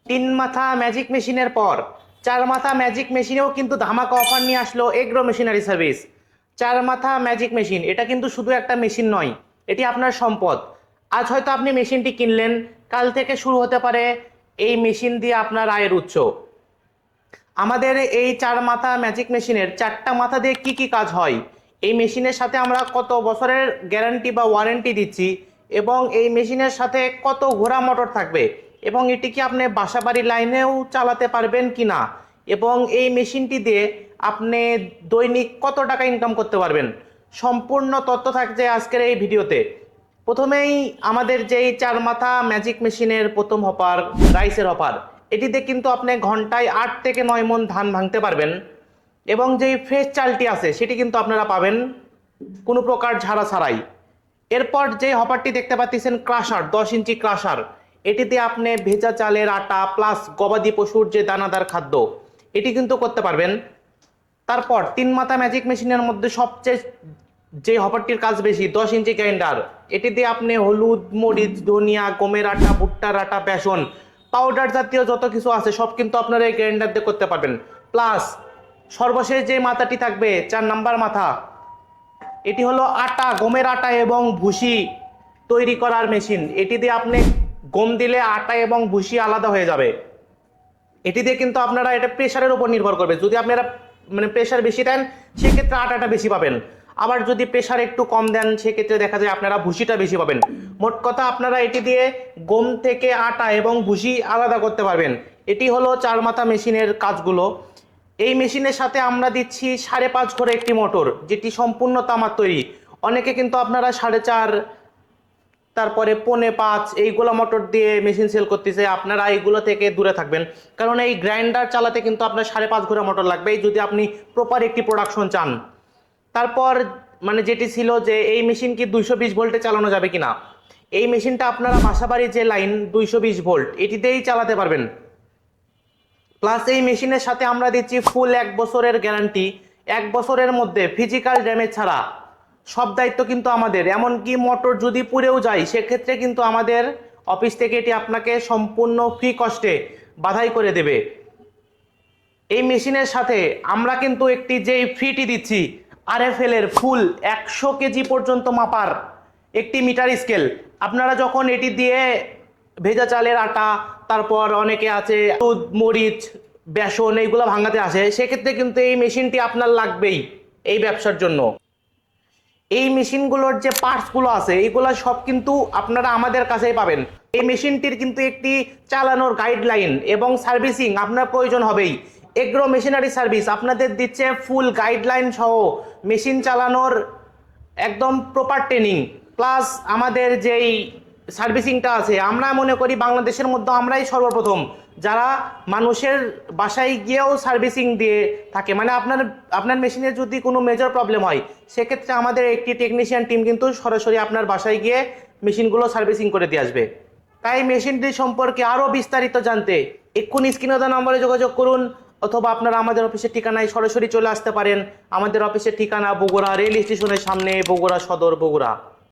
তিন মাথা ম্যাজিক মেশিনের পর চার মাথা ম্যাজিক মেশিনেও কিন্তু ধামাকা অফার নিয়ে আসলো এগ্রো মেশিনারি সার্ভিস। চার মাথা ম্যাজিক মেশিন এটা কিন্তু শুধু একটা মেশিন নয়, এটি আপনার সম্পদ। আজ হয়তো আপনি মেশিনটি কিনলেন, কাল থেকে শুরু হতে পারে এই মেশিন দিয়ে আপনার আয়ের উৎস। আমাদের এই চার মাথা ম্যাজিক মেশিনের চারটা মাথা দিয়ে কি কি কাজ হয়, এই মেশিনের সাথে আমরা কত বছরের গ্যারান্টি বা ওয়ারেন্টি দিচ্ছি, এবং এই মেশিনের সাথে কত ঘোড়া মোটর থাকবে, এবং এটি কি আপনি বাসাবাড়ি লাইনেও চালাতে পারবেন কি না, এবং এই মেশিনটি দিয়ে আপনি দৈনিক কত টাকা ইনকাম করতে পারবেন, সম্পূর্ণ তথ্য থাকছে আজকের এই ভিডিওতে। প্রথমেই আমাদের যেই চার মাথা ম্যাজিক মেশিনের প্রথম হপার, রাইসের হপার, এটিতে কিন্তু আপনি ঘন্টায় 8 থেকে 9 মণ ধান ভাঙতে পারবেন, এবং যেই ফ্রেশ চালটি আছে সেটি কিন্তু আপনারা পাবেন কোনো প্রকার ঝাড়া ছাড়াই। এরপর যে হপারটি দেখতে পাচ্ছেন ক্রাশার, 10 ইঞ্চি ক্রাশার, এটিতে আপনি ভেজা চালের আটা প্লাস গবাদি পশুর যে দানাদার খাদ্য এটি কিন্তু করতে পারবেন। তারপর তিন মাথা ম্যাজিক মেশিনের মধ্যে সবচেয়ে যে হপারটির কাজ বেশি, 10 ইঞ্চি গ্রাইন্ডার, এটি দিয়ে আপনি হলুদ, মরিচ, ধনিয়া, গমের আটা, ভুট্টার আটা, বেসন, পাউডার জাতীয় যত কিছু আছে সব কিন্তু আপনারা এই গ্রাইন্ডার দিয়ে করতে পারবেন। প্লাস সর্বশেষ যে মাথাটি থাকবে 4 নাম্বার মাথা, এটি হলো আটা, গমের আটা এবং ভুসি তৈরি করার মেশিন। এটি দিয়ে আপনি গম দিলে আটা এবং ভুসি আলাদা হয়ে যাবে। এটি দিয়ে কিন্তু আপনারা, এটা প্রেশারের উপর নির্ভর করবে, যদি আপনারা প্রেশার বেশি দেন সেক্ষেত্রে আটাটা বেশি পাবেন, আবার যদি প্রেশার একটু কম দেন সেক্ষেত্রে দেখা যায় আপনারা ভুসিটা বেশি পাবেন। মোট কথা আপনারা এটি দিয়ে গম থেকে আটা এবং ভুসি আলাদা করতে পারবেন। এটি হলো চার মাথা মেশিনের কাজগুলো। এই মেশিনের সাথে আমরা দিচ্ছি 5.5 ঘরে একটি মোটর, যেটি সম্পূর্ণ তামার তৈরি। অনেকে কিন্তু আপনারা 4.5, তারপরে 4.5 এইগুলো মোটর দিয়ে মেশিন সেল করতেছে, আপনারা এইগুলো থেকে দূরে থাকবেন, কারণ এই গ্রাইন্ডার চালাতে কিন্তু আপনার 5.5 ঘোড়া মোটর লাগবে যদি আপনি প্রপার একটি প্রোডাকশন চান। তারপর যেটি ছিল যে এই মেশিন কি 220 ভোল্টে চালানো যাবে কিনা, এই মেশিনটা আপনারা বাসাবাড়ির যে লাইন 220 ভোল্ট এটিতেই চালাতে পারবেন। প্লাস এই মেশিনের সাথে আমরা দিচ্ছি ফুল 1 বছরের গ্যারান্টি। 1 বছরের মধ্যে ফিজিক্যাল ড্যামেজ ছাড়া সব দায়িত্ব কিন্তু আমাদের। এমনকি মোটর যদি পুড়েও যায় সেক্ষেত্রে কিন্তু আমাদের অফিস থেকে এটি আপনাকে সম্পূর্ণ ফ্রি কস্টে বাধাই করে দেবে। এই মেশিনের সাথে আমরা কিন্তু একটি যেই ফ্রিটি দিচ্ছি, RFL এর ফুল 100 কেজি পর্যন্ত মাপার একটি মিটার স্কেল। আপনারা যখন এটি দিয়ে ভেজা চালের আটা, তারপর অনেকে আছে দুধ, মরিচ, বেসন এইগুলো ভাঙাতে আসে, সেক্ষেত্রে কিন্তু এই মেশিনটি আপনার লাগবেই এই ব্যবসার জন্য। এই মেশিনগুলোর যে পার্টসগুলো আছে এইগুলো সব কিন্তু আপনারা আমাদের কাছেই পাবেন। এই মেশিনটির কিন্তু একটি চালানোর গাইডলাইন এবং সার্ভিসিং আপনার প্রয়োজন হবেই। এগ্রো মেশিনারি সার্ভিস আপনাদের দিচ্ছে ফুল গাইডলাইন সহ মেশিন চালানোর একদম প্রপার ট্রেনিং। প্লাস আমাদের যেই সার্ভিসিংটা আছে, আমরা মনে করি বাংলাদেশের মধ্যে আমরাই সর্বপ্রথম যারা মানুষের বাসায় গিয়েও সার্ভিসিং দিয়ে থাকে। আপনার আপনার মেশিনের যদি কোনো মেজর প্রবলেম হয় সেক্ষেত্রে আমাদের একটি টেকনিশিয়ান টিম কিন্তু সরাসরি আপনার বাসায় গিয়ে মেশিনগুলো সার্ভিসিং করে দিয়ে আসবে। তাই মেশিনটি সম্পর্কে আরও বিস্তারিত জানতে এক্ষুনি স্ক্রিনে দেওয়া নম্বরে যোগাযোগ করুন, অথবা আপনারা আমাদের অফিসের ঠিকানায় সরাসরি চলে আসতে পারেন। আমাদের অফিসের ঠিকানা বগুড়া রেল স্টেশনের সামনে, বগুড়া সদর, বগুড়া।